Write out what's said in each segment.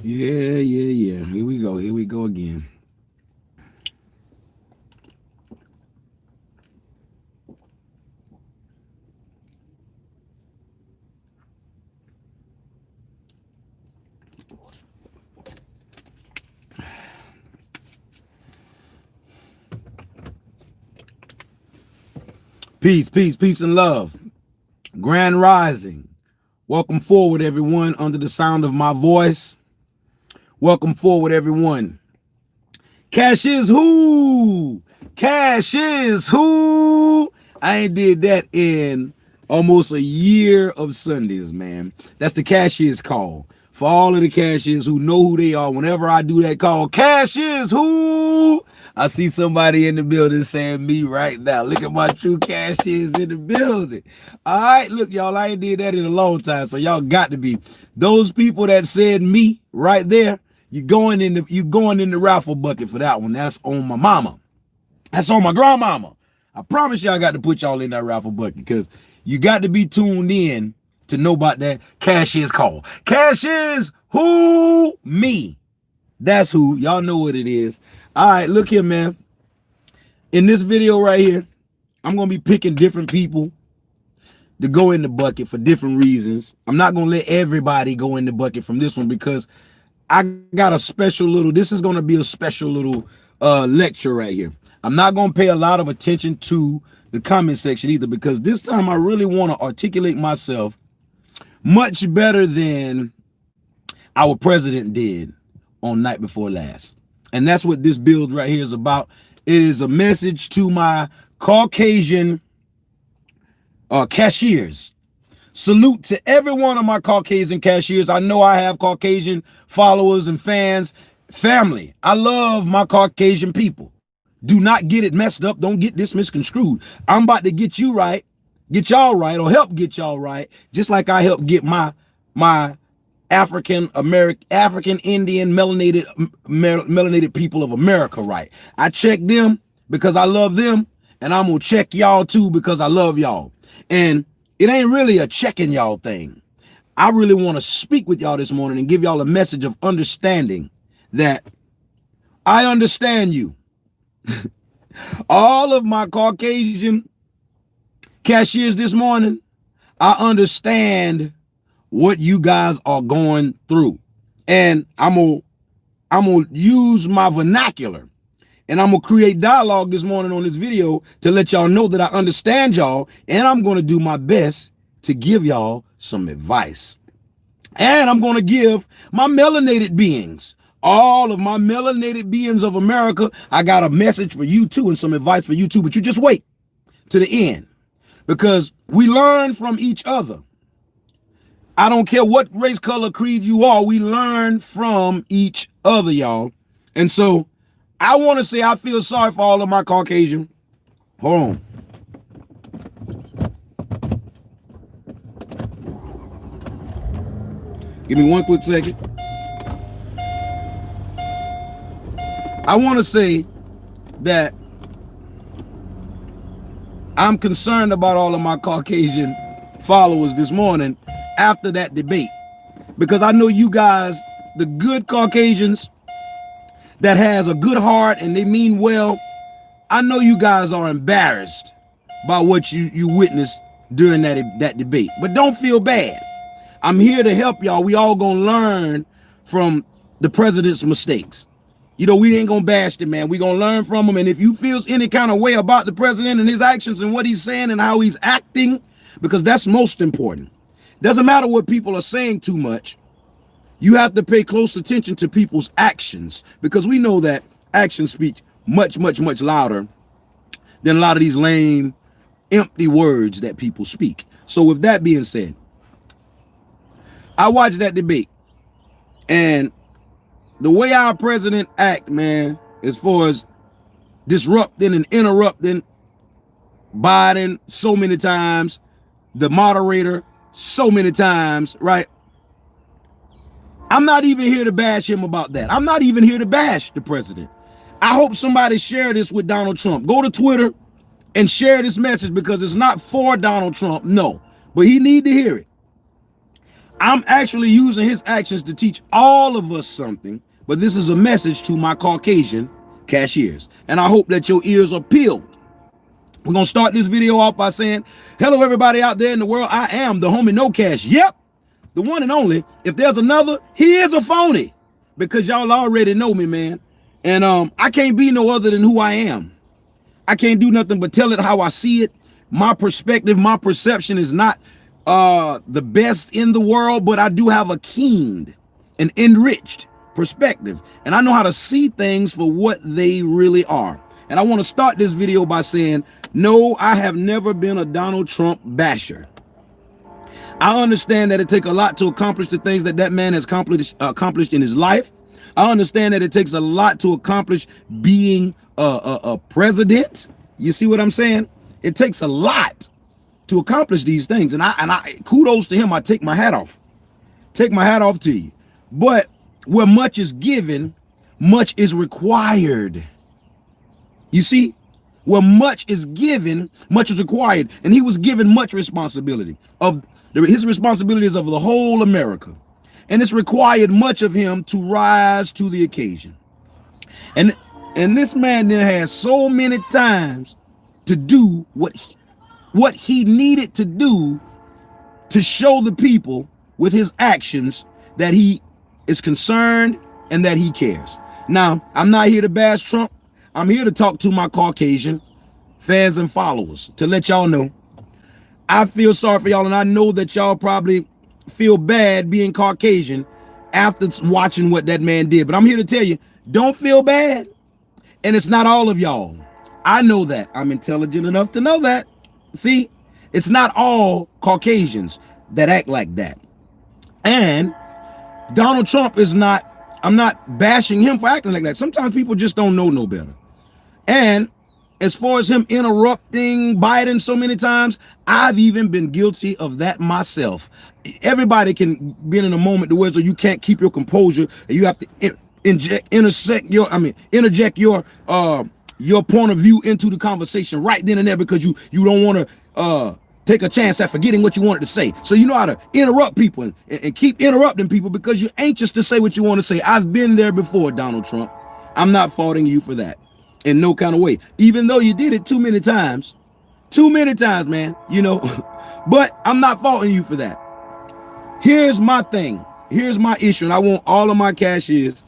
Yeah. Here we go. Here we go again. Peace, and love. Grand Rising. Welcome forward, everyone, under the sound of my voice. Welcome forward, everyone. Cash is who? Cash is who? I ain't did that in almost a year of Sundays, man. That's the cashier's call. For all of the cashiers who know who they are, whenever I do that call, cash is who? I see somebody in the building saying me right now. Look at my true cashiers in the building. All right, look, y'all, I ain't did that in a long time, so y'all got to be. Those people that said me right there, you going in the raffle bucket for that one. That's on my mama. That's on my grandmama. I promise y'all got to put y'all in that raffle bucket because you got to be tuned in to know about that cashier's call. Cashiers who? Me. That's who. Y'all know what it is. All right, look here, man. In this video right here, I'm going to be picking different people to go in the bucket for different reasons. I'm not going to let everybody go in the bucket from this one because I got a special little, this is going to be a special little lecture right here. I'm not going to pay a lot of attention to the comment section either because this time I really want to articulate myself much better than our president did on night before last. And that's what this build right here is about. It is a message to my Caucasian cashiers. Salute to every one of my Caucasian cashiers. I know I have Caucasian followers and fans, family. I love my Caucasian people. Do not get it messed up. Don't get this misconstrued. I'm about to get you right, get y'all right, or help get y'all right, just like I helped get my African Indian melanated people of America right. I check them because I love them, and I'm gonna check y'all too because I love y'all. And it ain't really a checking y'all thing. I really want to speak with y'all this morning and give y'all a message of understanding that I understand you. All of my Caucasian cashiers this morning, I understand what you guys are going through. And I'm gonna use my vernacular and I'm gonna create dialogue this morning on this video to let y'all know that I understand y'all, and I'm gonna do my best to give y'all some advice. And I'm gonna give my melanated beings, all of my melanated beings of America, I got a message for you too and some advice for you too, but you just wait to the end because we learn from each other. I don't care what race, color, creed you are, we learn from each other, y'all. And so I want to say I feel sorry for all of my Caucasian. Hold on. Give me one quick second. I want to say that I'm concerned about all of my Caucasian followers this morning after that debate, because I know you guys, the good Caucasians that has a good heart and they mean well, I know you guys are embarrassed by what you witnessed during that debate, but don't feel bad. I'm here to help y'all. We all gonna learn from the president's mistakes. You know, we ain't gonna bash the man. We gonna learn from him. And if you feel any kind of way about the president and his actions and what he's saying and how he's acting, because that's most important. Doesn't matter what people are saying too much. You have to pay close attention to people's actions, because we know that actions speak much louder than a lot of these lame, empty words that people speak. So with that being said, I watched that debate, and the way our president act, man, as far as disrupting and interrupting Biden so many times, the moderator so many times, right? I'm not even here to bash him about that. I'm not even here to bash the president. I hope somebody share this with Donald Trump. Go to Twitter and share this message, because it's not for Donald Trump, no, but he need to hear it. I'm actually using his actions to teach all of us something, but this is a message to my Caucasian cashiers. And I hope that your ears are peeled. We're going to start this video off by saying, hello, everybody out there in the world. I am the homie No Cash. Yep, the one and only. If there's another, he is a phony, because y'all already know me, man. And I can't be no other than who I am. I can't do nothing but tell it how I see it. My perspective, my perception is not the best in the world, but I do have a keen and enriched perspective. And I know how to see things for what they really are. And I want to start this video by saying, no, I have never been a Donald Trump basher. I understand that it takes a lot to accomplish the things that man has accomplished in his life. I understand that it takes a lot to accomplish being a president. You see what I'm saying? It takes a lot to accomplish these things. And I kudos to him. I take my hat off. Take my hat off to you. But where much is given, much is required. You see, where much is given, much is required. And he was given much responsibility. His responsibility is of the whole America. And it's required much of him to rise to the occasion. And this man then has so many times to do what he needed to do to show the people with his actions that he is concerned and that he cares. Now, I'm not here to bash Trump. I'm here to talk to my Caucasian fans and followers to let y'all know I feel sorry for y'all, and I know that y'all probably feel bad being Caucasian after watching what that man did. But I'm here to tell you, don't feel bad. And it's not all of y'all. I know that. I'm intelligent enough to know that. See, it's not all Caucasians that act like that. And Donald Trump is not, I'm not bashing him for acting like that. Sometimes people just don't know no better. And as far as him interrupting Biden so many times, I've even been guilty of that myself. Everybody can be in a moment to where you can't keep your composure and you have to interject your point of view into the conversation right then and there, because you don't want to take a chance at forgetting what you wanted to say. So you know how to interrupt people and keep interrupting people because you're anxious to say what you want to say. I've been there before, Donald Trump. I'm not faulting you for that in no kind of way, even though you did it too many times, man, you know, but I'm not faulting you for that. Here's my thing. Here's my issue. And I want all of my cashiers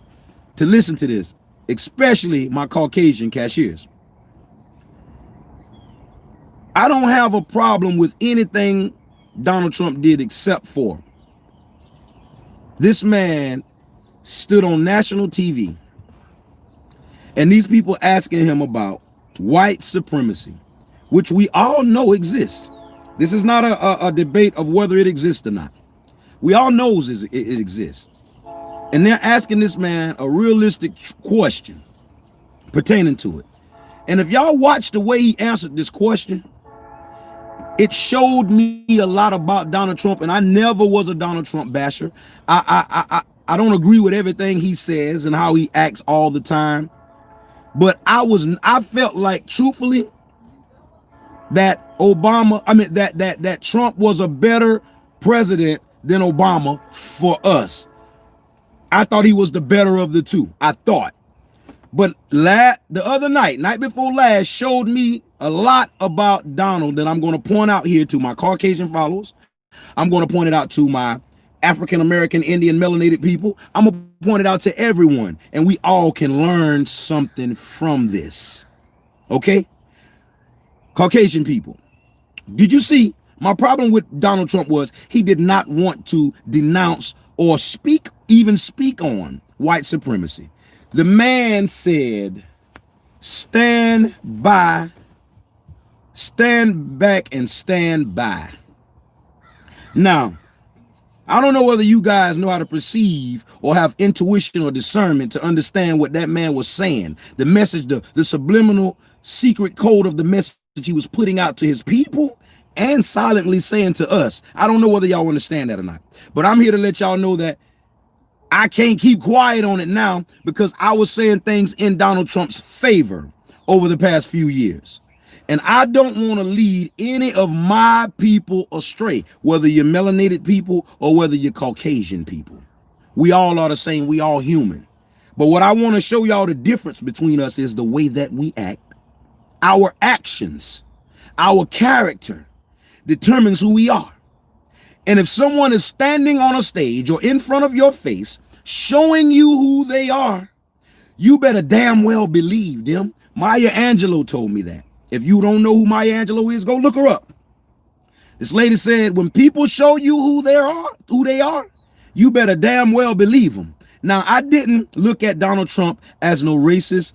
to listen to this, especially my Caucasian cashiers. I don't have a problem with anything Donald Trump did, except for this man stood on national TV and these people asking him about white supremacy, which we all know exists. This is not a debate of whether it exists or not. We all know it exists. And they're asking this man a realistic question pertaining to it. And if y'all watch the way he answered this question, it showed me a lot about Donald Trump. And I never was a Donald Trump basher. I don't agree with everything he says and how he acts all the time. But I felt like, truthfully, that that Trump was a better president than Obama for us. I thought he was the better of the two. I thought. But the other night before last, showed me a lot about Donald that I'm going to point out here to my Caucasian followers. I'm going to point it out to my African-American, Indian, melanated people. I'm going to point it out to everyone, and we all can learn something from this. Okay? Caucasian people, did you see my problem with Donald Trump was he did not want to denounce or even speak on white supremacy. The man said, stand back and stand by. Now, I don't know whether you guys know how to perceive or have intuition or discernment to understand what that man was saying. The message, the subliminal secret code of the message he was putting out to his people and silently saying to us. I don't know whether y'all understand that or not, but I'm here to let y'all know that I can't keep quiet on it now, because I was saying things in Donald Trump's favor over the past few years. And I don't want to lead any of my people astray, whether you're melanated people or whether you're Caucasian people. We all are the same. We all human. But what I want to show y'all the difference between us is the way that we act. Our actions, our character determines who we are. And if someone is standing on a stage or in front of your face showing you who they are, you better damn well believe them. Maya Angelou told me that. If you don't know who Maya Angelou is, go look her up. This lady said, when people show you who they are, you better damn well believe them. Now, I didn't look at Donald Trump as no racist,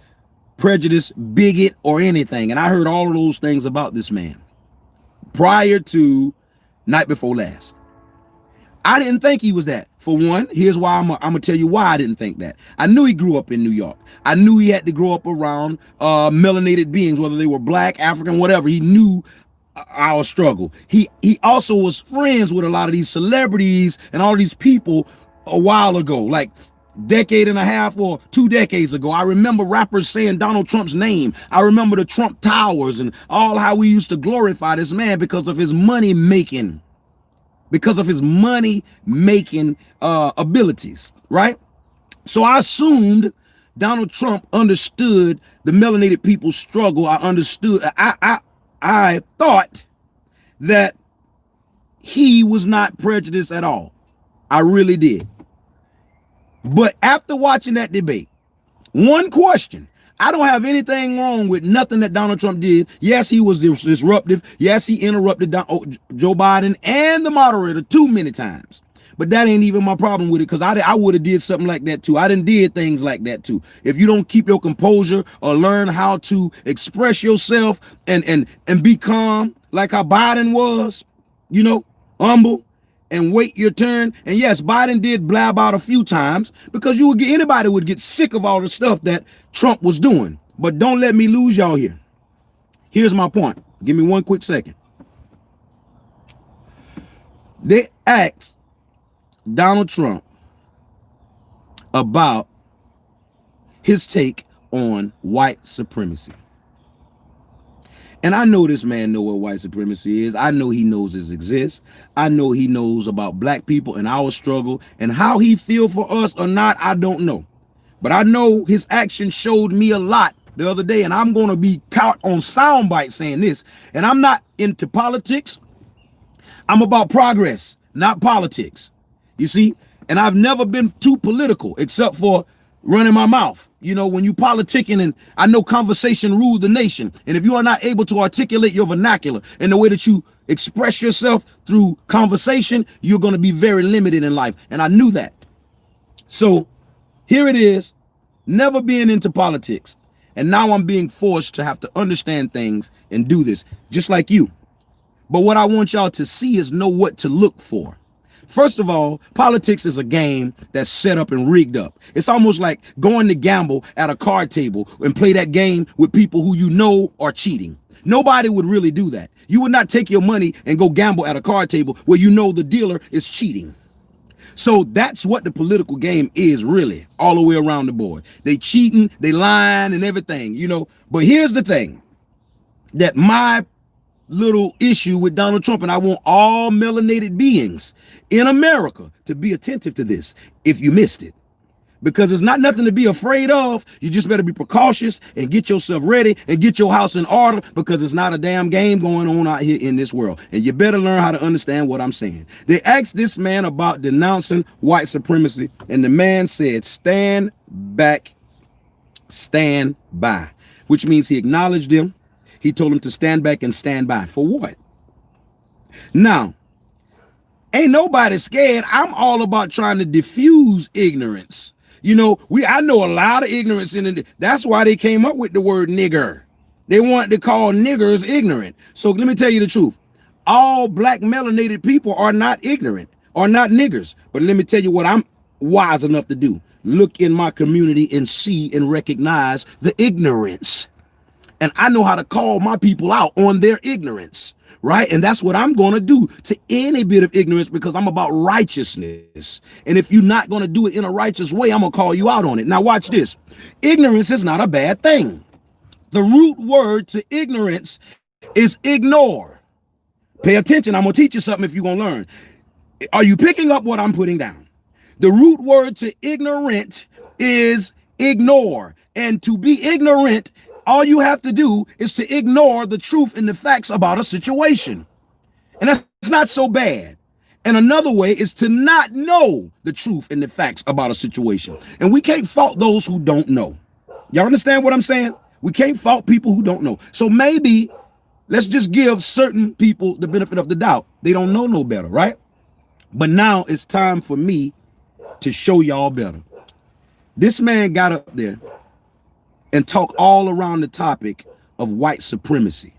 prejudice, bigot, or anything. And I heard all of those things about this man prior to night before last. I didn't think he was that. For one, here's why I'm gonna tell you why I didn't think that. I knew he grew up in New York. I knew he had to grow up around melanated beings, whether they were black, African, whatever. He knew our struggle. He also was friends with a lot of these celebrities and all these people a while ago, like decade and a half or 2 decades ago. I remember rappers saying Donald Trump's name. I remember the Trump Towers and all how we used to glorify this man because of his money making. Because of his money making abilities, right? So I assumed Donald Trump understood the melanated people's struggle. I thought that he was not prejudiced at all. I really did. But after watching that debate, one question. I don't have anything wrong with nothing that Donald Trump did. Yes, he was disruptive. Yes, he interrupted Joe Biden and the moderator too many times. But that ain't even my problem with it, because I would have did something like that too. I done did things like that too. If you don't keep your composure or learn how to express yourself and be calm, like how Biden was, you know, humble, and wait your turn. And yes, Biden did blab out a few times because anybody would get sick of all the stuff that Trump was doing. But don't let me lose y'all here. Here's my point. Give me one quick second. They asked Donald Trump about his take on white supremacy. And I know this man know what white supremacy is. I know he knows it exists. I know he knows about black people and our struggle, and how he feel for us or not, I don't know. But I know his action showed me a lot the other day, and I'm going to be caught on soundbite saying this. And I'm not into politics. I'm about progress, not politics. You see? And I've never been too political except for running my mouth. You know, when you politicking, and I know conversation rules the nation. And if you are not able to articulate your vernacular in the way that you express yourself through conversation, you're going to be very limited in life. And I knew that. So here it is, never being into politics. And now I'm being forced to have to understand things and do this just like you. But what I want y'all to see is know what to look for. First of all, politics is a game that's set up and rigged up. It's almost like going to gamble at a card table and play that game with people who you know are cheating. Nobody would really do that. You would not take your money and go gamble at a card table where you know the dealer is cheating. So that's what the political game is, really, all the way around the board. They cheating, they lying and everything, you know. But here's the thing, that my little issue with Donald Trump, and I want all melanated beings in America to be attentive to this if you missed it, because it's not nothing to be afraid of. You just better be precautious and get yourself ready and get your house in order, because it's not a damn game going on out here in this world. And you better learn how to understand what I'm saying. They asked this man about denouncing white supremacy, and the man said, stand back, stand by, which means he acknowledged them. He told him to stand back and stand by. For what? Now, ain't nobody scared. I'm all about trying to diffuse ignorance. You know, I know a lot of ignorance in it. That's why they came up with the word nigger. They wanted to call niggers ignorant. So let me tell you the truth. All black melanated people are not ignorant, are not niggers. But let me tell you what I'm wise enough to do. Look in my community and see and recognize the ignorance. And I know how to call my people out on their ignorance, right? And that's what I'm going to do to any bit of ignorance, because I'm about righteousness. And if you're not going to do it in a righteous way, I'm going to call you out on it. Now watch this. Ignorance is not a bad thing. The root word to ignorance is ignore. Pay attention. I'm going to teach you something if you're going to learn. Are you picking up what I'm putting down? The root word to ignorant is ignore. And to be ignorant, all you have to do is to ignore the truth and the facts about a situation. And that's not so bad. And another way is to not know the truth and the facts about a situation. And we can't fault those who don't know. Y'all understand what I'm saying? We can't fault people who don't know. So maybe let's just give certain people the benefit of the doubt. They don't know no better, right? But now it's time for me to show y'all better. This man got up there and talked all around the topic of white supremacy.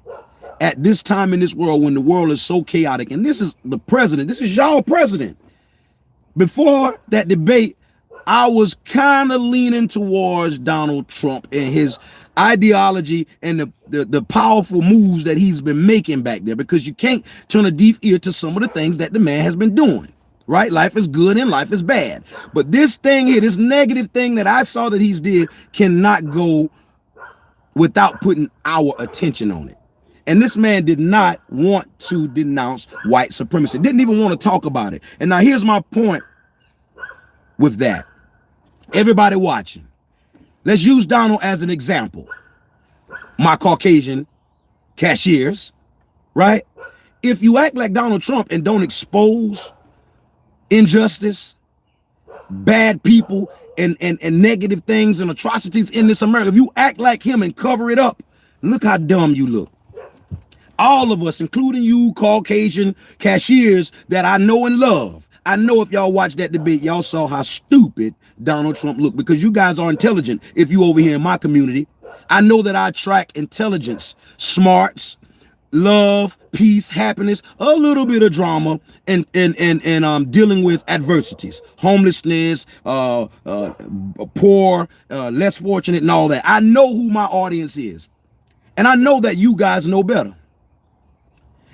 At this time in this world, when the world is so chaotic, and this is the president, this is y'all president. Before that debate, I was kind of leaning towards Donald Trump and his ideology and the powerful moves that he's been making back there, because you can't turn a deaf ear to some of the things that the man has been doing, right? Life is good and life is bad. But this thing here, this negative thing that I saw that he's did cannot go without putting our attention on it. And this man did not want to denounce white supremacy, didn't even want to talk about it. And now here's my point with that. Everybody watching, let's use Donald as an example. My Caucasian cashiers, right? If you act like Donald Trump and don't expose injustice, bad people, and negative things and atrocities in this America, if you act like him and cover it up, look how dumb you look. All of us, including you Caucasian cashiers that I know and love. I know if y'all watched that debate, y'all saw how stupid Donald Trump looked, because you guys are intelligent. If you over here in my community, I know that I track intelligence, smarts, love, peace, happiness, a little bit of drama, and dealing with adversities, homelessness, poor, less fortunate, and all that. I know who my audience is, and I know that you guys know better.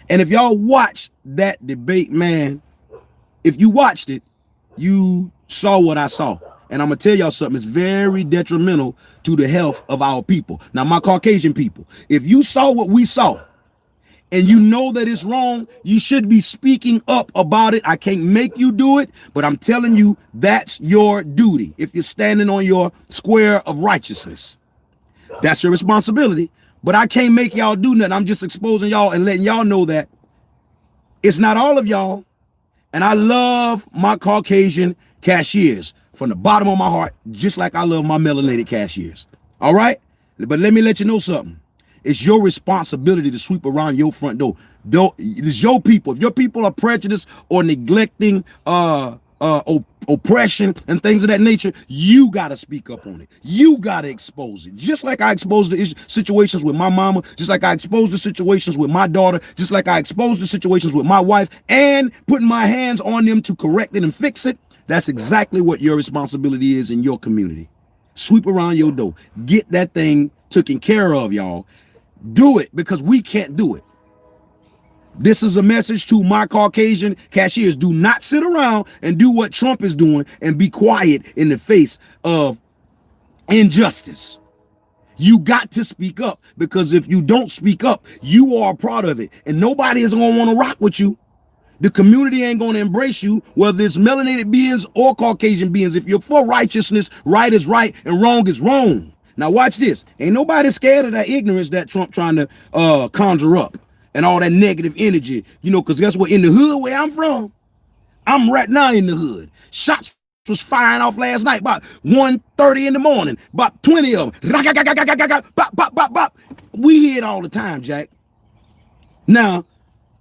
And if y'all watch that debate, man, if you watched it, you saw what I saw. And I'm going to tell y'all something. It's very detrimental to the health of our people. Now, my Caucasian people, if you saw what we saw and you know that it's wrong, you should be speaking up about it. I can't make you do it, but I'm telling you, that's your duty. If you're standing on your square of righteousness, that's your responsibility. But I can't make y'all do nothing. I'm just exposing y'all and letting y'all know that it's not all of y'all. And I love my Caucasian cashiers from the bottom of my heart, just like I love my melanated cashiers. All right? But let me let you know something. It's your responsibility to sweep around your front door. It's your people. If your people are prejudiced or neglecting oppression and things of that nature, you got to speak up on it. You got to expose it. Just like I exposed the situations with my mama, just like I exposed the situations with my daughter, just like I exposed the situations with my wife, and putting my hands on them to correct it and fix it. That's exactly what your responsibility is in your community. Sweep around your door. Get that thing taken care of, y'all. Do it, because we can't do it. This is a message to my Caucasian cashiers. Do not sit around and do what Trump is doing and be quiet in the face of injustice. You got to speak up, because if you don't speak up, you are a part of it, and nobody is going to want to rock with you. The community ain't going to embrace you, whether it's melanated beings or Caucasian beings. If you're for righteousness, right is right and wrong is wrong. Now watch this. Ain't nobody scared of that ignorance that Trump trying to conjure up and all that negative energy, you know, because guess what? In the hood where I'm from, I'm right now in the hood. Shots was firing off last night about 1:30 in the morning, about 20 of them. Bop, bop, bop, bop. We hear it all the time, Jack. Now,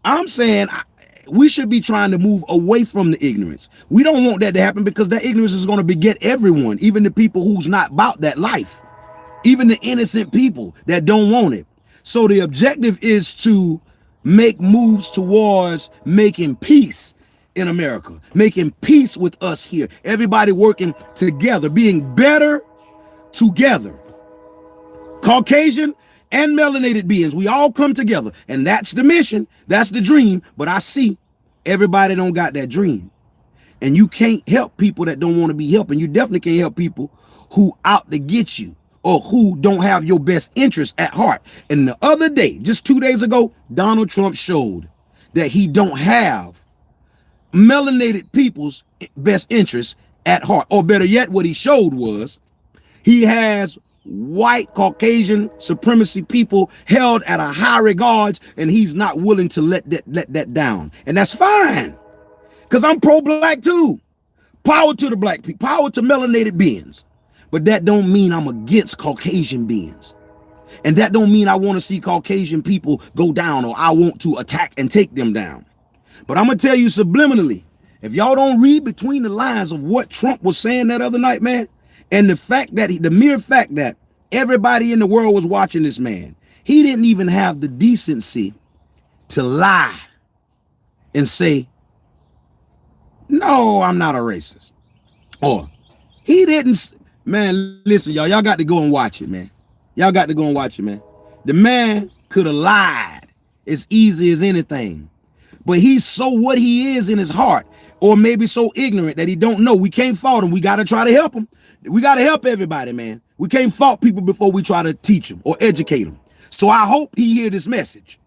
I'm saying we should be trying to move away from the ignorance. We don't want that to happen, because that ignorance is going to beget everyone, even the people who's not about that life, even the innocent people that don't want it. So the objective is to make moves towards making peace in America, making peace with us here, everybody working together, being better together. Caucasian and melanated beings, we all come together, and that's the mission, that's the dream. But I see everybody don't got that dream, and you can't help people that don't want to be helped, and you definitely can't help people who out to get you or who don't have your best interest at heart. And the other day, just 2 days ago, Donald Trump showed that he don't have melanated people's best interest at heart. Or better yet, what he showed was he has white Caucasian supremacy people held at a high regards, and he's not willing to let that down. And that's fine, because I'm pro-black too. Power to the black people, power to melanated beings. But that don't mean I'm against Caucasian beings. And that don't mean I want to see Caucasian people go down, or I want to attack and take them down. But I'm going to tell you subliminally, if y'all don't read between the lines of what Trump was saying that other night, man, and the mere fact that everybody in the world was watching this man, he didn't even have the decency to lie and say, no, I'm not a racist. Or he didn't. Man, listen, y'all got to go and watch it, man. Y'all got to go and watch it, man. The man could have lied as easy as anything, but he's so what he is in his heart, or maybe so ignorant that he don't know. We can't fault him. We got to try to help him. We got to help everybody, man. We can't fault people before we try to teach them or educate them. So I hope he hear this message.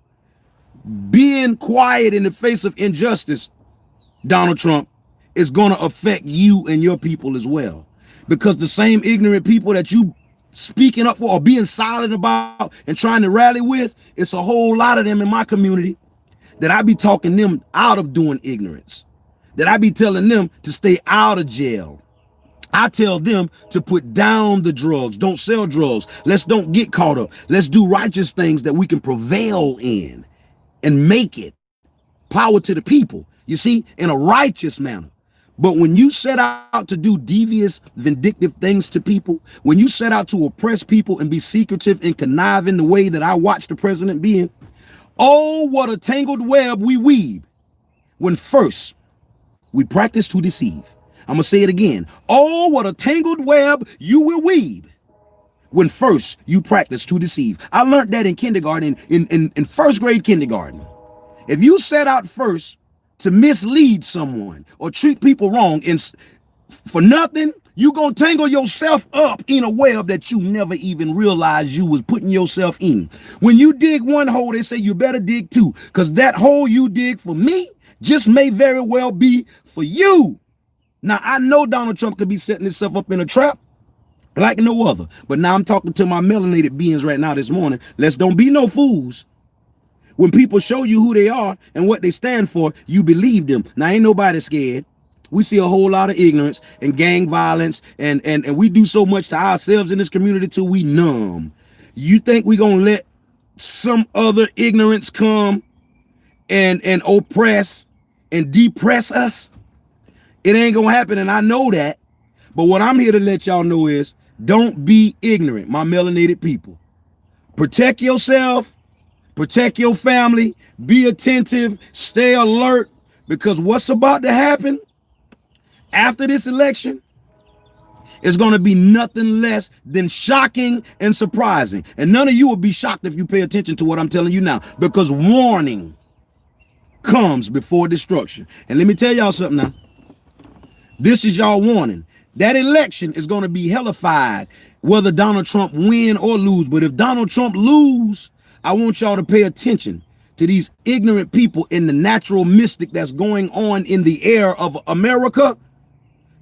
Being quiet in the face of injustice, Donald Trump, is going to affect you and your people as well. Because the same ignorant people that you speaking up for or being silent about and trying to rally with, it's a whole lot of them in my community that I be talking them out of doing ignorance, that I be telling them to stay out of jail. I tell them to put down the drugs, don't sell drugs. Let's don't get caught up. Let's do righteous things that we can prevail in and make it power to the people, you see, in a righteous manner. But when you set out to do devious, vindictive things to people, when you set out to oppress people and be secretive and conniving the way that I watched the president being, oh, what a tangled web we weave when first we practice to deceive. I'm going to say it again. Oh, what a tangled web you will weave when first you practice to deceive. I learned that in kindergarten, in first grade kindergarten. If you set out first to mislead someone or treat people wrong and for nothing, you gonna tangle yourself up in a web that you never even realized you was putting yourself in. When you dig one hole, they say you better dig two, because that hole you dig for me just may very well be for you. Now, I know Donald Trump could be setting himself up in a trap like no other, but now I'm talking to my melanated beings right now this morning. Let's don't be no fools. When people show you who they are and what they stand for, you believe them. Now, ain't nobody scared. We see a whole lot of ignorance and gang violence, and we do so much to ourselves in this community till we numb. You think we gonna let some other ignorance come and oppress and depress us? It ain't gonna happen, and I know that. But what I'm here to let y'all know is, don't be ignorant, my melanated people. Protect yourself. Protect your family, be attentive, stay alert, because what's about to happen after this election is going to be nothing less than shocking and surprising. And none of you will be shocked if you pay attention to what I'm telling you now, because warning comes before destruction. And let me tell y'all something now. This is y'all warning. That election is going to be hellified, whether Donald Trump win or lose. But if Donald Trump lose, I want y'all to pay attention to these ignorant people in the natural mystic that's going on in the air of America,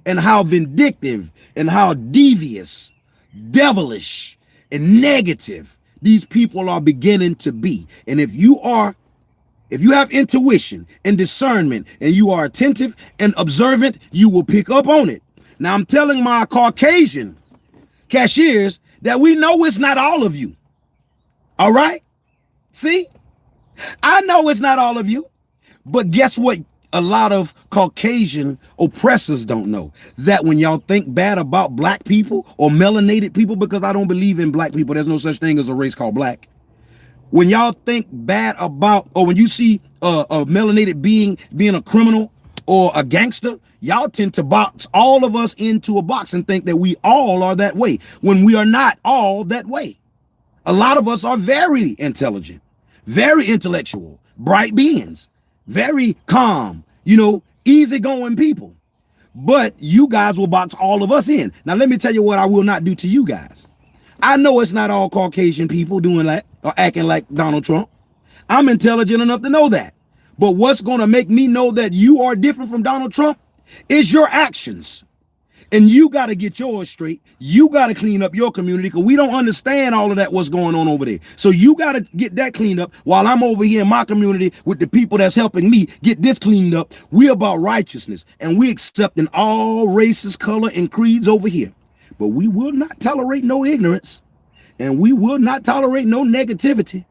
and how vindictive and how devious, devilish, and negative these people are beginning to be. And if you have intuition and discernment and you are attentive and observant, you will pick up on it. Now, I'm telling my Caucasian cashiers that we know it's not all of you. All right? See, I know it's not all of you, but guess what? A lot of Caucasian oppressors don't know that when y'all think bad about black people or melanated people, because I don't believe in black people, there's no such thing as a race called black. When y'all think bad about, or when you see a melanated being a criminal or a gangster, y'all tend to box all of us into a box and think that we all are that way, when we are not all that way. A lot of us are very intelligent, very intellectual, bright beings, very calm, easygoing people. But you guys will box all of us in. Now, let me tell you what I will not do to you guys. I know it's not all Caucasian people doing like or acting like Donald Trump. I'm intelligent enough to know that. But what's going to make me know that you are different from Donald Trump is your actions. And you got to get yours straight. You got to clean up your community because we don't understand all of that, what's going on over there. So you got to get that cleaned up while I'm over here in my community with the people that's helping me get this cleaned up. We about righteousness and we accepting all races, color, and creeds over here. But we will not tolerate no ignorance, and we will not tolerate no negativity,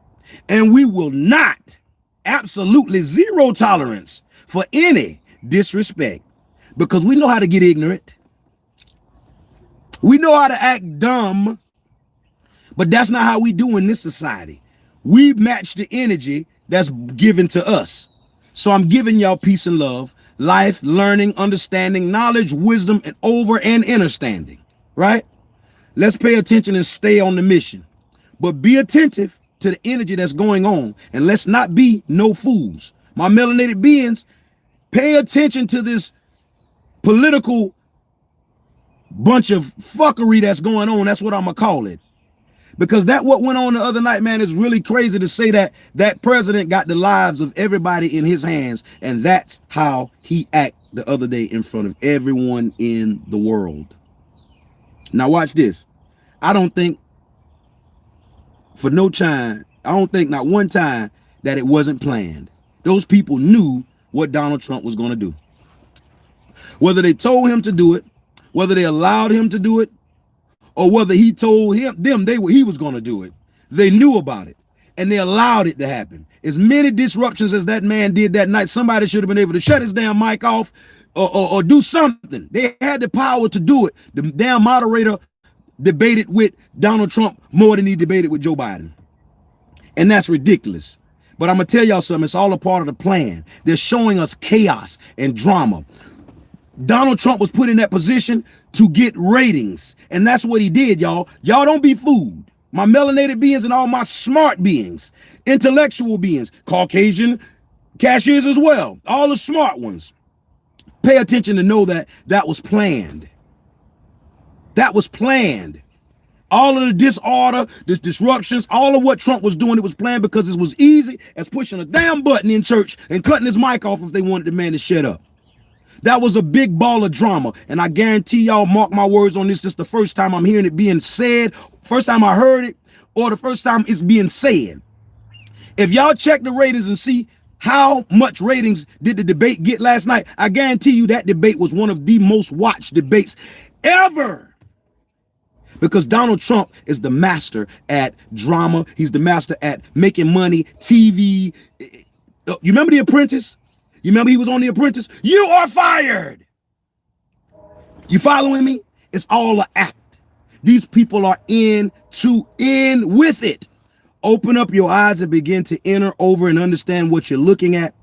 and we will not, absolutely zero tolerance for any disrespect, because we know how to get ignorant. We know how to act dumb, but that's not how we do in this society. We match the energy that's given to us. So I'm giving y'all peace and love, life, learning, understanding, knowledge, wisdom, and over and understanding, right? Let's pay attention and stay on the mission, but be attentive to the energy that's going on, and let's not be no fools. My melanated beings, pay attention to this political bunch of fuckery that's going on. That's what I'm gonna call it, because that what went on the other night, man, is really crazy to say that that president got the lives of everybody in his hands, and that's how he acted the other day in front of everyone in the world. Now watch this. I don't think for no time, I don't think not one time that it wasn't planned. Those people knew what Donald Trump was going to do. Whether they told him to do it, whether they allowed him to do it, or whether he told them he was going to do it, they knew about it and they allowed it to happen. As many disruptions as that man did that night, somebody should have been able to shut his damn mic off or do something. They had the power to do it. The damn moderator debated with Donald Trump more than he debated with Joe Biden. And that's ridiculous. But I'm going to tell y'all something. It's all a part of the plan. They're showing us chaos and drama. Donald Trump was put in that position to get ratings. And that's what he did, y'all. Y'all don't be fooled. My melanated beings and all my smart beings, intellectual beings, Caucasian cashiers as well, all the smart ones. Pay attention to know that that was planned. That was planned. All of the disorder, the disruptions, all of what Trump was doing, it was planned because it was easy as pushing a damn button in church and cutting his mic off if they wanted the man to shut up. That was a big ball of drama. And I guarantee y'all, mark my words on this, the first time I'm hearing it being said, first time I heard it, or the first time it's being said. If y'all check the ratings and see how much ratings did the debate get last night, I guarantee you that debate was one of the most watched debates ever. Because Donald Trump is the master at drama. He's the master at making money, TV. You remember The Apprentice? You remember he was on The Apprentice? You are fired. You following me? It's all an act. These people are in with it. Open up your eyes and begin to enter over and understand what you're looking at.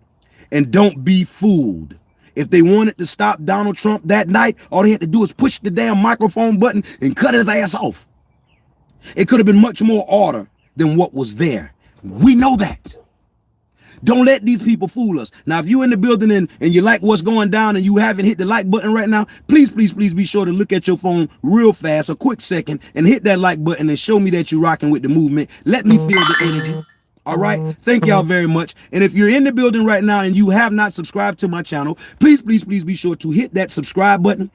And don't be fooled. If they wanted to stop Donald Trump that night, all they had to do is push the damn microphone button and cut his ass off. It could have been much more order than what was there. We know that. Don't let these people fool us. Now, if you're in the building and you like what's going down and you haven't hit the like button right now, please be sure to look at your phone real fast, a quick second, and hit that like button and show me that you're rocking with the movement. Let me feel the energy. All right. Thank y'all very much. And if you're in the building right now and you have not subscribed to my channel, please be sure to hit that subscribe button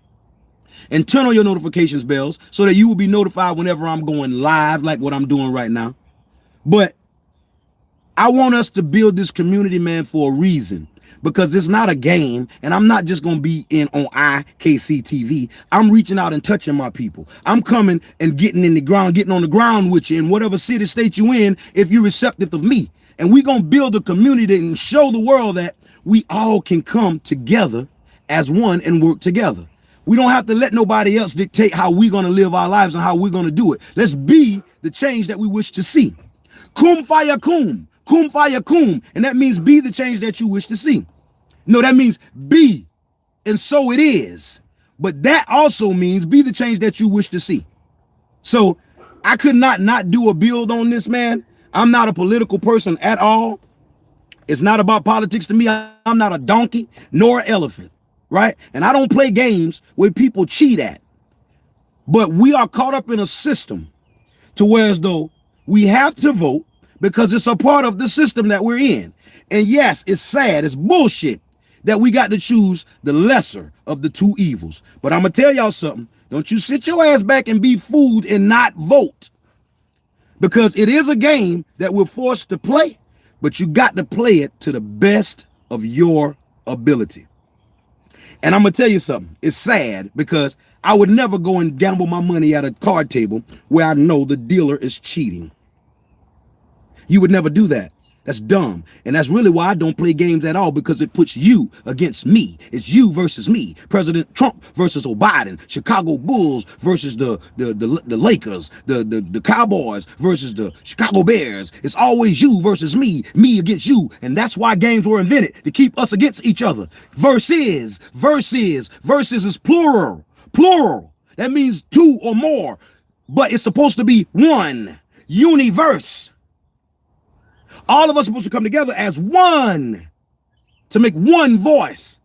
and turn on your notifications bells so that you will be notified whenever I'm going live, like what I'm doing right now. But I want us to build this community, man, for a reason, because it's not a game. And I'm not just going to be in on IKC TV. I'm reaching out and touching my people. I'm coming and getting in the ground, getting on the ground with you in whatever city, state you in, if you're receptive of me. And we're going to build a community and show the world that we all can come together as one and work together. We don't have to let nobody else dictate how we're going to live our lives and how we're going to do it. Let's be the change that we wish to see. Kum fire kum. Kum fire kum. And that means be the change that you wish to see. No, that means be. And so it is. But that also means be the change that you wish to see. So I could not do a build on this, man. I'm not a political person at all. It's not about politics to me. I'm not a donkey nor an elephant, right? And I don't play games where people cheat at. But we are caught up in a system to where as though we have to vote because it's a part of the system that we're in. And yes, it's sad, it's bullshit that we got to choose the lesser of the two evils. But I'm gonna tell y'all something. Don't you sit your ass back and be fooled and not vote. Because it is a game that we're forced to play, but you got to play it to the best of your ability. And I'm gonna tell you something. It's sad because I would never go and gamble my money at a card table where I know the dealer is cheating. You would never do that. That's dumb. And that's really why I don't play games at all, because it puts you against me. It's you versus me. President Trump versus Biden. Chicago Bulls versus the Lakers. The Cowboys versus the Chicago Bears. It's always you versus me against you. And that's why games were invented, to keep us against each other. Versus is plural. Plural. That means two or more. But it's supposed to be one. Universe. All of us are supposed to come together as one to make one voice.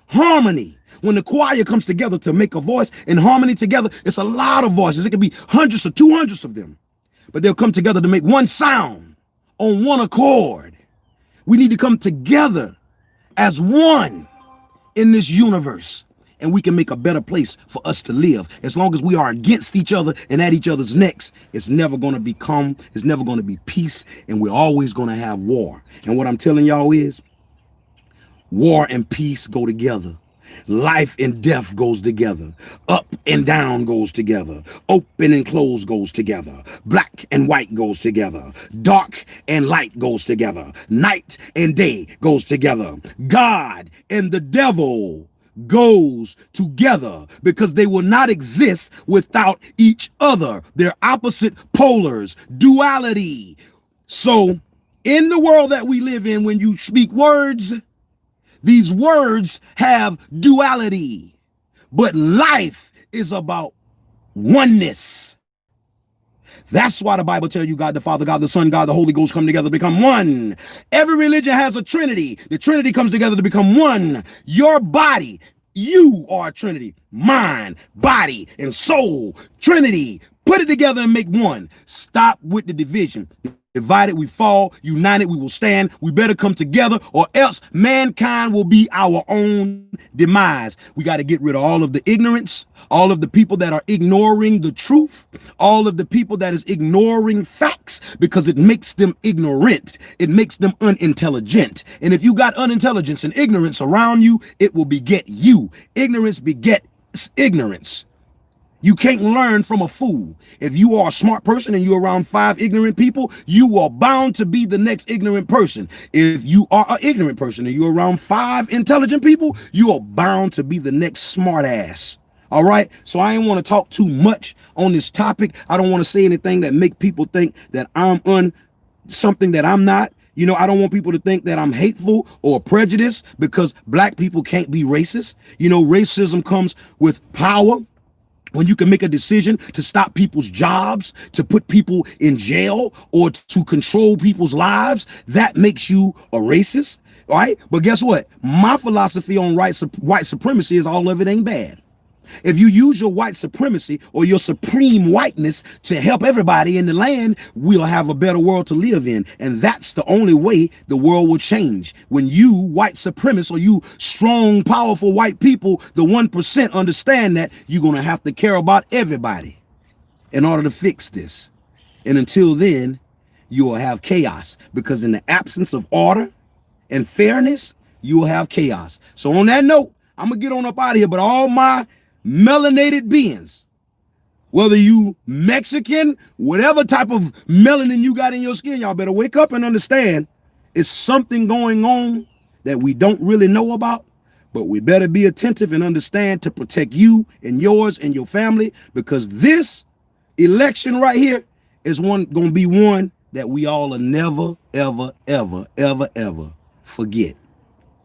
Harmony. When the choir comes together to make a voice in harmony together, it's a lot of voices. It could be hundreds or 200s of them, but they'll come together to make one sound on one accord. We need to come together as one in this universe, and we can make a better place for us to live. As long as we are against each other and at each other's necks, it's never going to be calm. It's never going to be peace. And we're always going to have war. And what I'm telling y'all is, war and peace go together. Life and death goes together. Up and down goes together. Open and close goes together. Black and white goes together. Dark and light goes together. Night and day goes together. God and the devil goes together, because they will not exist without each other. They're opposite polars, duality. So in the world that we live in, when you speak words, these words have duality. But life is about oneness. That's why the Bible tells you God the Father, God the Son, God the Holy Ghost come together to become one. Every religion has a Trinity. The Trinity comes together to become one. Your body, you are a Trinity. Mind, body, and soul. Trinity. Put it together and make one. Stop with the division. Divided we fall, united we will stand. We better come together, or else mankind will be our own demise. We got to get rid of all of the ignorance, all of the people that are ignoring the truth, all of the people that is ignoring facts, because it makes them ignorant. It makes them unintelligent. And if you got unintelligence and ignorance around you, it will beget you. Ignorance begets ignorance. You can't learn from a fool. If you are a smart person and you're around 5 ignorant people, you are bound to be the next ignorant person. If you are an ignorant person and you're around 5 intelligent people, you are bound to be the next smart ass. All right. So I ain't want to talk too much on this topic. I don't want to say anything that make people think that I'm something that I'm not. You know, I don't want people to think that I'm hateful or prejudiced, because black people can't be racist. You know, racism comes with power. When you can make a decision to stop people's jobs, to put people in jail, or to control people's lives, that makes you a racist, right? But guess what? My philosophy on white supremacy is all of it ain't bad. If you use your white supremacy or your supreme whiteness to help everybody in the land, we'll have a better world to live in. And that's the only way the world will change. When you white supremacists, or you strong, powerful white people, the 1% understand that you're going to have to care about everybody in order to fix this. And until then, you will have chaos, because in the absence of order and fairness, you will have chaos. So on that note, I'm going to get on up out of here, but all my melanated beings, whether you Mexican, whatever type of melanin you got in your skin, y'all better wake up and understand it's something going on that we don't really know about, but we better be attentive and understand to protect you and yours and your family, because this election right here is going to be one that we all will never, ever, ever, ever, ever forget.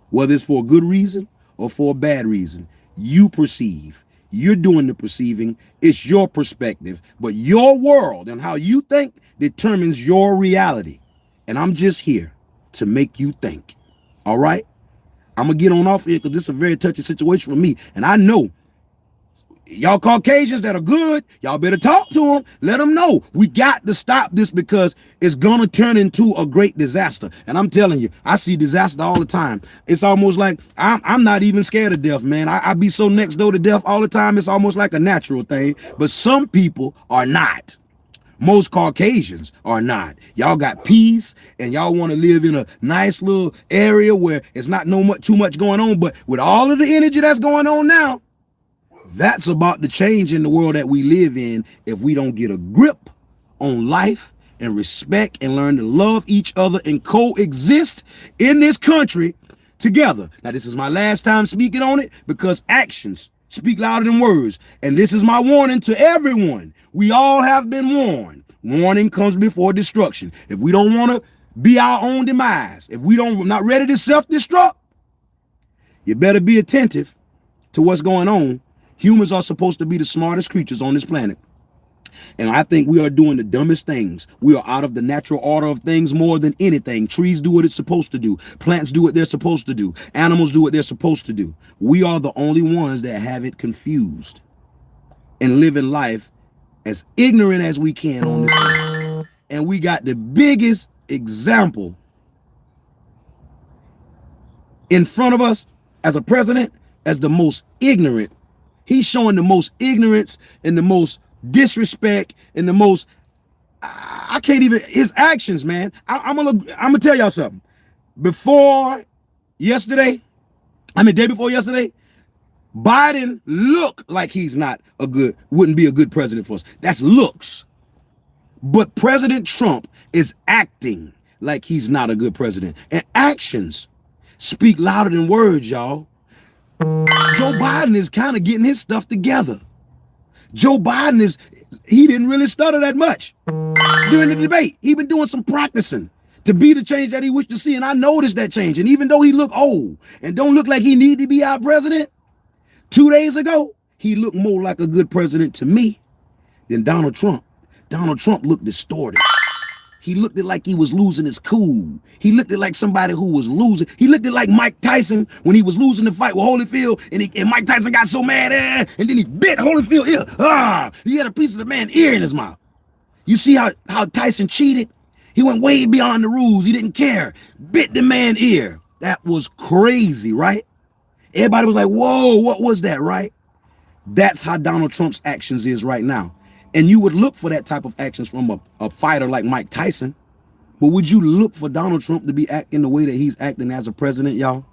Whether it's for a good reason or for a bad reason, you perceive. You're doing the perceiving. It's your perspective, but your world and how you think determines your reality. And I'm just here to make you think. All right. I'm going to get on off here, because this is a very touchy situation for me. And I know y'all Caucasians that are good, y'all better talk to them. Let them know we got to stop this because it's gonna turn into a great disaster. And I'm telling you, I see disaster all the time. It's almost like I'm not even scared of death, man. I be so next door to death all the time. It's almost like a natural thing. But some people are not. Most Caucasians are not. Y'all got peace and y'all want to live in a nice little area where it's not too much going on. But with all of the energy that's going on now, that's about to change in the world that we live in if we don't get a grip on life and respect and learn to love each other and coexist in this country together. Now, this is my last time speaking on it because actions speak louder than words. And this is my warning to everyone. We all have been warned. Warning comes before destruction. If we don't want to be our own demise, if we're not ready to self-destruct, you better be attentive to what's going on. Humans are supposed to be the smartest creatures on this planet. And I think we are doing the dumbest things. We are out of the natural order of things more than anything. Trees do what it's supposed to do. Plants do what they're supposed to do. Animals do what they're supposed to do. We are the only ones that have it confused and living life as ignorant as we can on this earth. And we got the biggest example in front of us as a president as the most ignorant. He's showing the most ignorance and the most disrespect and the most, I can't even, his actions, man. I'm gonna tell y'all something. Day before yesterday, Biden looked like he's wouldn't be a good president for us. That's looks. But President Trump is acting like he's not a good president. And actions speak louder than words, y'all. Joe Biden is kind of getting his stuff together. Joe Biden he didn't really stutter that much during the debate. He been doing some practicing to be the change that he wished to see. And I noticed that change. And even though he looked old and don't look like he need to be our president, 2 days ago, he looked more like a good president to me than Donald Trump. Donald Trump looked distorted. He looked like he was losing his cool. He looked like somebody who was losing. He looked like Mike Tyson when he was losing the fight with Holyfield, and Mike Tyson got so mad, and then he bit Holyfield ear. He had a piece of the man's ear in his mouth. You see how Tyson cheated? He went way beyond the rules. He didn't care. Bit the man's ear. That was crazy, right? Everybody was like, whoa, what was that, right? That's how Donald Trump's actions is right now. And you would look for that type of actions from a fighter like Mike Tyson. But would you look for Donald Trump to be acting the way that he's acting as a president, y'all?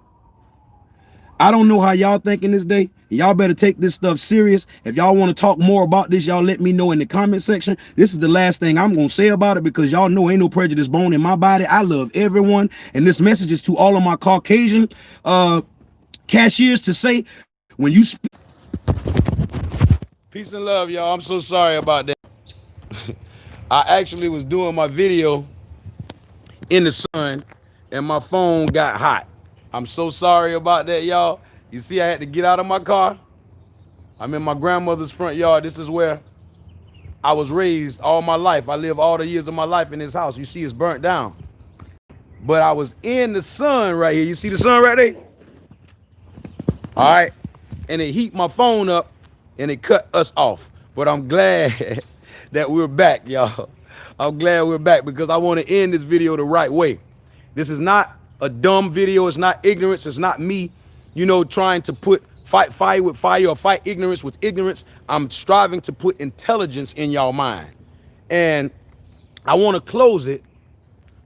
I don't know how y'all thinking this day. Y'all better take this stuff serious. If y'all want to talk more about this, y'all let me know in the comment section. This is the last thing I'm going to say about it because y'all know ain't no prejudice bone in my body. I love everyone. And this message is to all of my Caucasian cashiers to say, when you speak. Peace and love, y'all. I'm so sorry about that. I actually was doing my video in the sun and my phone got hot. I'm so sorry about that, y'all. You see, I had to get out of my car. I'm in my grandmother's front yard. This is where I was raised all my life. I lived all the years of my life in this house. You see, it's burnt down. But I was in the sun right here. You see the sun right there? All right. And it heat my phone up and it cut us off. But I'm glad that we're back, y'all. I'm glad we're back because I want to end this video the right way. This is not a dumb video. It's not ignorance. It's not me, trying to fight fire with fire or fight ignorance with ignorance. I'm striving to put intelligence in y'all mind. And I want to close it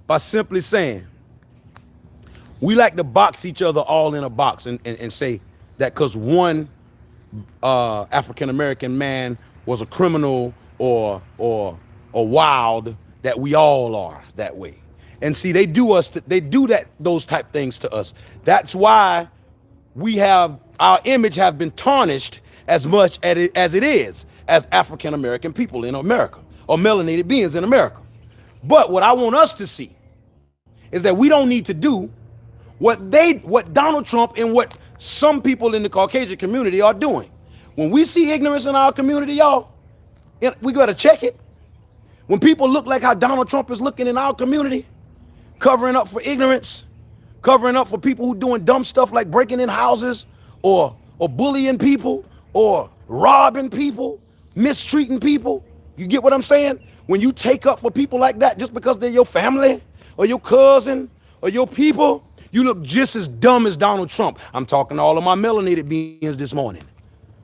by simply saying, we like to box each other all in a box and say that because one African-American man was a criminal or wild, that we all are that way. And see, they do those type things to us. That's why our image have been tarnished as much as it is as African-American people in America or melanated beings in America. But what I want us to see is that we don't need to do what Donald Trump and what some people in the Caucasian community are doing. When we see ignorance in our community, y'all, we gotta check it. When people look like how Donald Trump is looking in our community, covering up for ignorance, covering up for people who doing dumb stuff like breaking in houses or bullying people or robbing people, mistreating people. You get what I'm saying? When you take up for people like that just because they're your family or your cousin or your people, you look just as dumb as Donald Trump. I'm talking to all of my melanated beings this morning.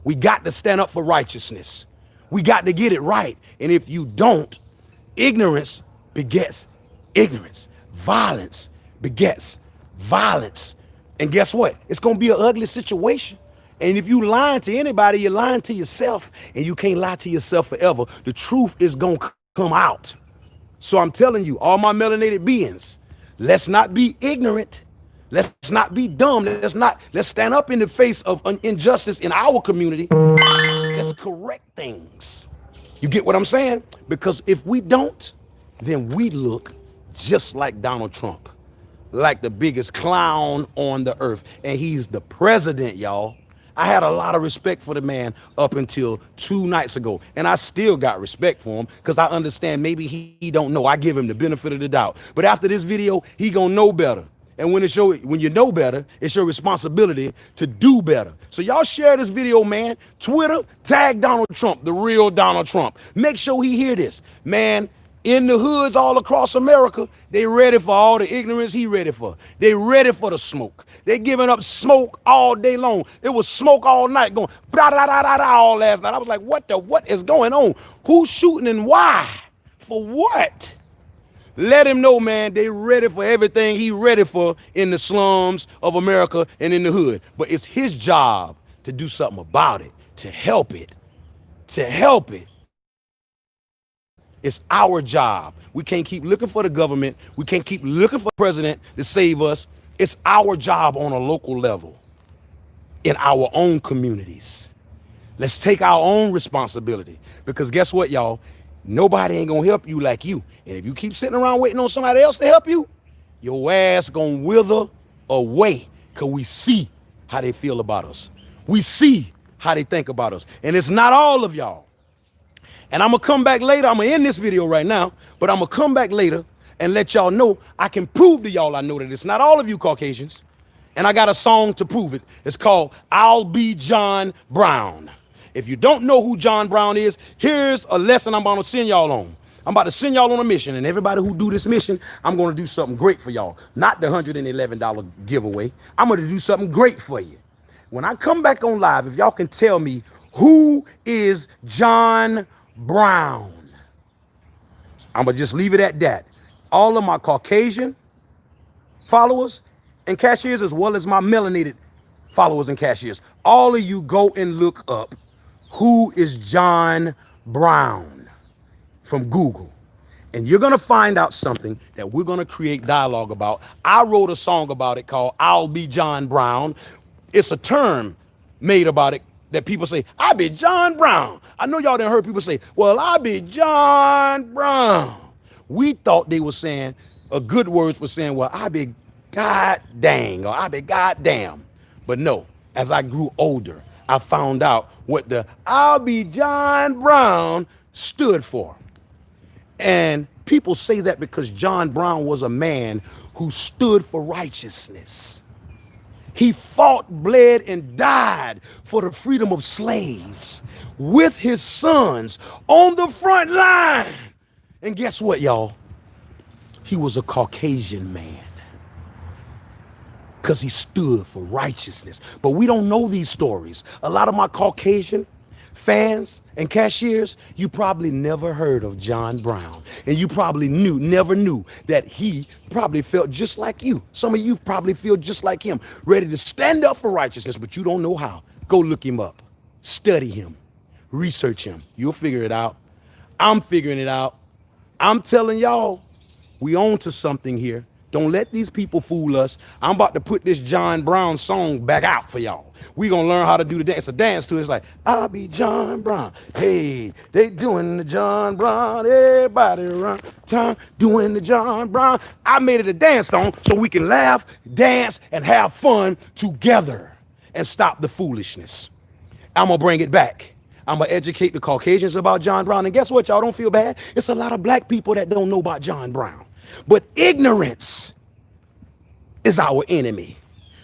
We got to stand up for righteousness. We got to get it right. And if you don't, ignorance begets ignorance. Violence begets violence. And guess what? It's going to be an ugly situation. And if you lying to anybody, you're lying to yourself. And you can't lie to yourself forever. The truth is going to come out. So I'm telling you, all my melanated beings, let's not be ignorant. Let's not be dumb. Let's stand up in the face of injustice in our community. Let's correct things. You get what I'm saying? Because if we don't, then we look just like Donald Trump, like the biggest clown on the earth. And he's the president, y'all. I had a lot of respect for the man up until 2 nights ago. And I still got respect for him because I understand maybe he don't know. I give him the benefit of the doubt. But after this video, he gonna know better. And when you know better, it's your responsibility to do better. So y'all share this video, man. Twitter, tag Donald Trump, the real Donald Trump. Make sure he hear this. Man, in the hoods all across America, they ready for all the ignorance he ready for. They ready for the smoke. They giving up smoke all day long. It was smoke all night going blah, blah, blah, blah, blah, all last night. I was like, what is going on? Who's shooting and why? For what? Let him know, man, they ready for everything he ready for in the slums of America and in the hood. But it's his job to do something about it, to help it, It's our job. We can't keep looking for the government. We can't keep looking for the president to save us. It's our job on a local level, in our own communities. Let's take our own responsibility. Because guess what, y'all? Nobody ain't gonna help you like you. And if you keep sitting around waiting on somebody else to help you, your ass gonna wither away. Because we see how they feel about us. We see how they think about us. And it's not all of y'all. And I'm gonna come back later. I'm gonna end this video right now, but I'm gonna come back later and let y'all know I can prove to y'all I know that it's not all of you Caucasians. And I got a song to prove it. It's called I'll Be John Brown. If you don't know who John Brown is, here's a lesson I'm about to send y'all on. I'm about to send y'all on a mission, and everybody who do this mission, I'm going to do something great for y'all. Not the $111 giveaway. I'm going to do something great for you. When I come back on live, if y'all can tell me who is John Brown, I'm going to just leave it at that. All of my Caucasian followers and cashiers, as well as my melanated followers and cashiers, all of you go and look up who is John Brown from Google. And you're going to find out something that we're going to create dialogue about. I wrote a song about it called I'll Be John Brown. It's a term made about it that people say, I be John Brown. I know y'all done heard people say, well, I be John Brown. We thought they were saying, good words for saying, well, I be God dang, or I be God damn. But no, as I grew older, I found out what the I'll be John Brown stood for. And people say that because John Brown was a man who stood for righteousness. He fought, bled, and died for the freedom of slaves with his sons on the front line. And guess what, y'all? He was a Caucasian man because he stood for righteousness. But we don't know these stories. A lot of my Caucasian fans and cashiers, you probably never heard of John Brown. And you probably never knew that he probably felt just like you. Some of you probably feel just like him, ready to stand up for righteousness, but you don't know how. Go look him up, study him, research him. You'll figure it out. I'm figuring it out. I'm telling y'all, we on to something here. Don't let these people fool us. I'm about to put this John Brown song back out for y'all. We gonna learn how to do the dance. It's a dance to it. It's like, I'll be John Brown. Hey, they doing the John Brown. Everybody around town doing the John Brown. I made it a dance song so we can laugh, dance, and have fun together and stop the foolishness. I'm gonna bring it back. I'm gonna educate the Caucasians about John Brown. And guess what, y'all? Don't feel bad. It's a lot of black people that don't know about John Brown. But ignorance is our enemy.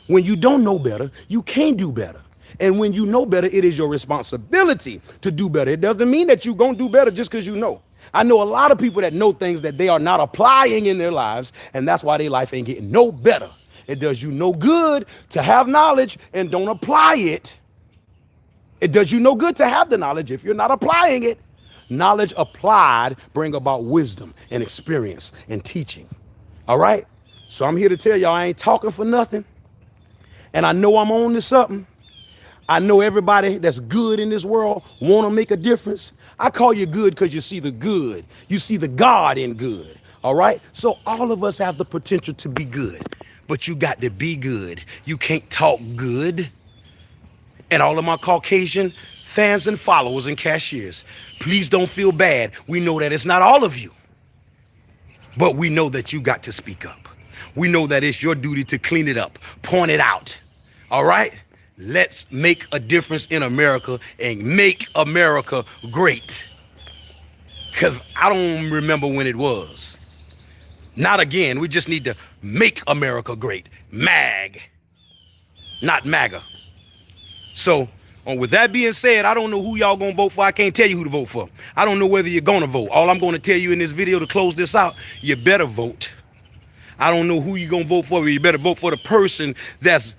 When you don't know better, you can't do better. And when you know better, it is your responsibility to do better. It doesn't mean that you're going to do better just because you know. I know a lot of people that know things that they are not applying in their lives, and that's why their life ain't getting no better. It does you no good to have knowledge and don't apply it. It does you no good to have the knowledge if you're not applying it. Knowledge applied bring about wisdom and experience and teaching. All right? So I'm here to tell y'all I ain't talking for nothing. And I know I'm on to something. I know everybody that's good in this world want to make a difference. I call you good because you see the good. You see the God in good. All right? So all of us have the potential to be good. But you got to be good. You can't talk good. And all of my Caucasian fans and followers and cashiers, please don't feel bad. We know that it's not all of you. But we know that you got to speak up. We know that it's your duty to clean it up, point it out. All right? Let's make a difference in America and make America great. Because I don't remember when it was. Not again. We just need to make America great. MAG, not MAGA. So, with that being said, I don't know who y'all gonna vote for. I can't tell you who to vote for. I don't know whether you're gonna vote. All I'm gonna tell you in this video to close this out, you better vote. I don't know who you're gonna vote for, but you better vote for the person that's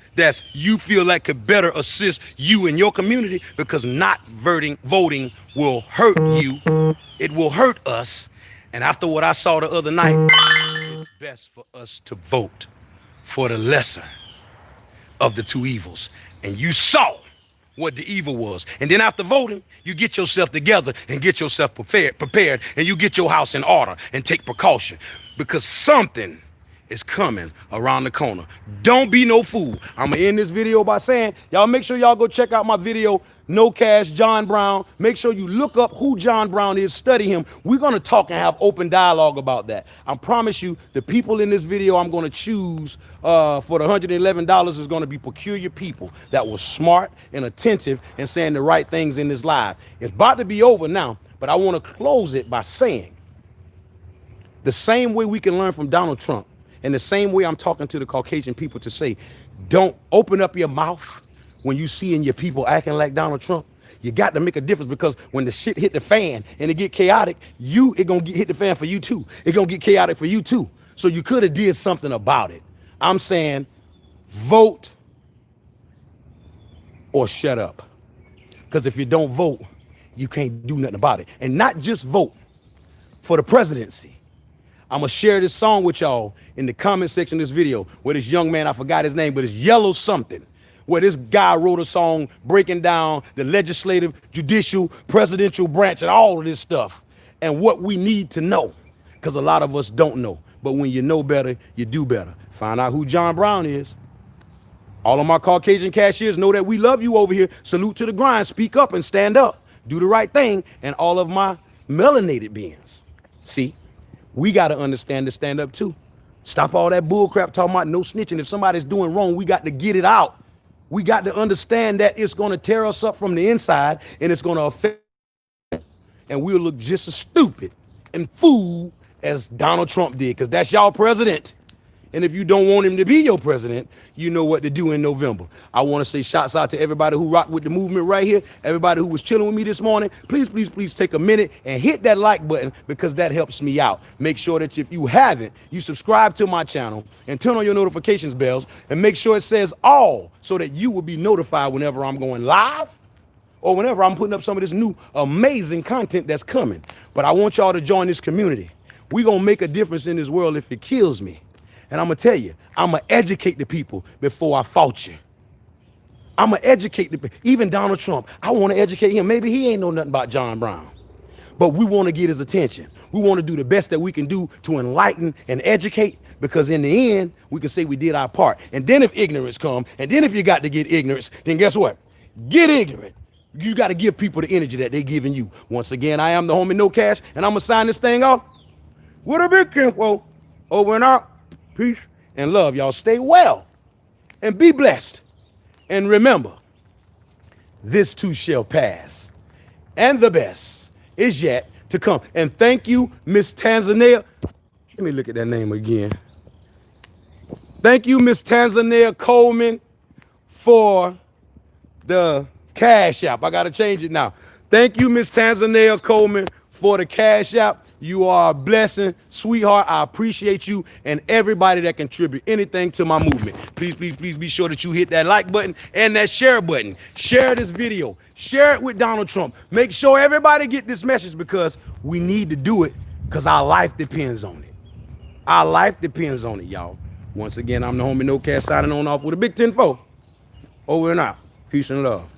you feel like could better assist you in your community, because not voting will hurt you. It will hurt us. And after what I saw the other night, it's best for us to vote for the lesser of the two evils. And you saw what the evil was. And then after voting, you get yourself together and get yourself prepared, and you get your house in order and take precaution, because something is coming around the corner. Don't be no fool. I'm gonna end this video by saying, y'all make sure y'all go check out my video, No Cash, John Brown. Make sure you look up who John Brown is, study him. We're gonna talk and have open dialogue about that. I promise you, the people in this video I'm gonna choose for the $111 is gonna be peculiar people that were smart and attentive and saying the right things in this live. It's about to be over now, but I wanna close it by saying, the same way we can learn from Donald Trump, and the same way I'm talking to the Caucasian people to say, don't open up your mouth when you see in your people acting like Donald Trump. You got to make a difference, because when the shit hit the fan and it get chaotic, it gonna hit the fan for you too. It gonna get chaotic for you too. So you could have did something about it. I'm saying vote or shut up. Because if you don't vote, you can't do nothing about it. And not just vote for the presidency. I'm gonna share this song with y'all in the comment section of this video, where this young man, I forgot his name, but it's Yellow Something, where this guy wrote a song breaking down the legislative, judicial, presidential branch and all of this stuff and what we need to know, because a lot of us don't know. But when you know better, you do better. Find out who John Brown is. All of my Caucasian cashiers know that we love you over here. Salute to the grind. Speak up and stand up. Do the right thing. And all of my melanated beings. See? We got to understand to stand up too. Stop all that bull crap talking about no snitching. If somebody's doing wrong, we got to get it out. We got to understand that it's going to tear us up from the inside, and it's going to affect, and we'll look just as stupid and fool as Donald Trump did, because that's y'all president. And if you don't want him to be your president, you know what to do in November. I want to say shouts out to everybody who rocked with the movement right here. Everybody who was chilling with me this morning. Please, please, please take a minute and hit that like button, because that helps me out. Make sure that if you haven't, you subscribe to my channel and turn on your notifications bells, and make sure it says all, so that you will be notified whenever I'm going live or whenever I'm putting up some of this new amazing content that's coming. But I want y'all to join this community. We're going to make a difference in this world if it kills me. And I'm going to tell you, I'm going to educate the people before I fault you. I'm going to educate the people. Even Donald Trump, I want to educate him. Maybe he ain't know nothing about John Brown. But we want to get his attention. We want to do the best that we can do to enlighten and educate, because in the end, we can say we did our part. And then if ignorance comes, and then if you got to get ignorance, then guess what? Get ignorant. You got to give people the energy that they're giving you. Once again, I am the homie No Cash, and I'm going to sign this thing off with a big kinfo. Over and out. Peace and love. Y'all stay well and be blessed. And remember, this too shall pass, and the best is yet to come. And thank you, Miss Tanzania. Let me look at that name again. Thank you, Miss Tanzania Coleman, for the Cash App. I got to change it now. Thank you, Miss Tanzania Coleman, for the Cash App. You are a blessing, sweetheart. I appreciate you and everybody that contribute anything to my movement. Please, please, please be sure that you hit that like button and that share button. Share this video. Share it with Donald Trump. Make sure everybody get this message because we need to do it because our life depends on it. Our life depends on it, y'all. Once again, I'm the homie No Cash signing on off with a big 10-4. Over and out. Peace and love.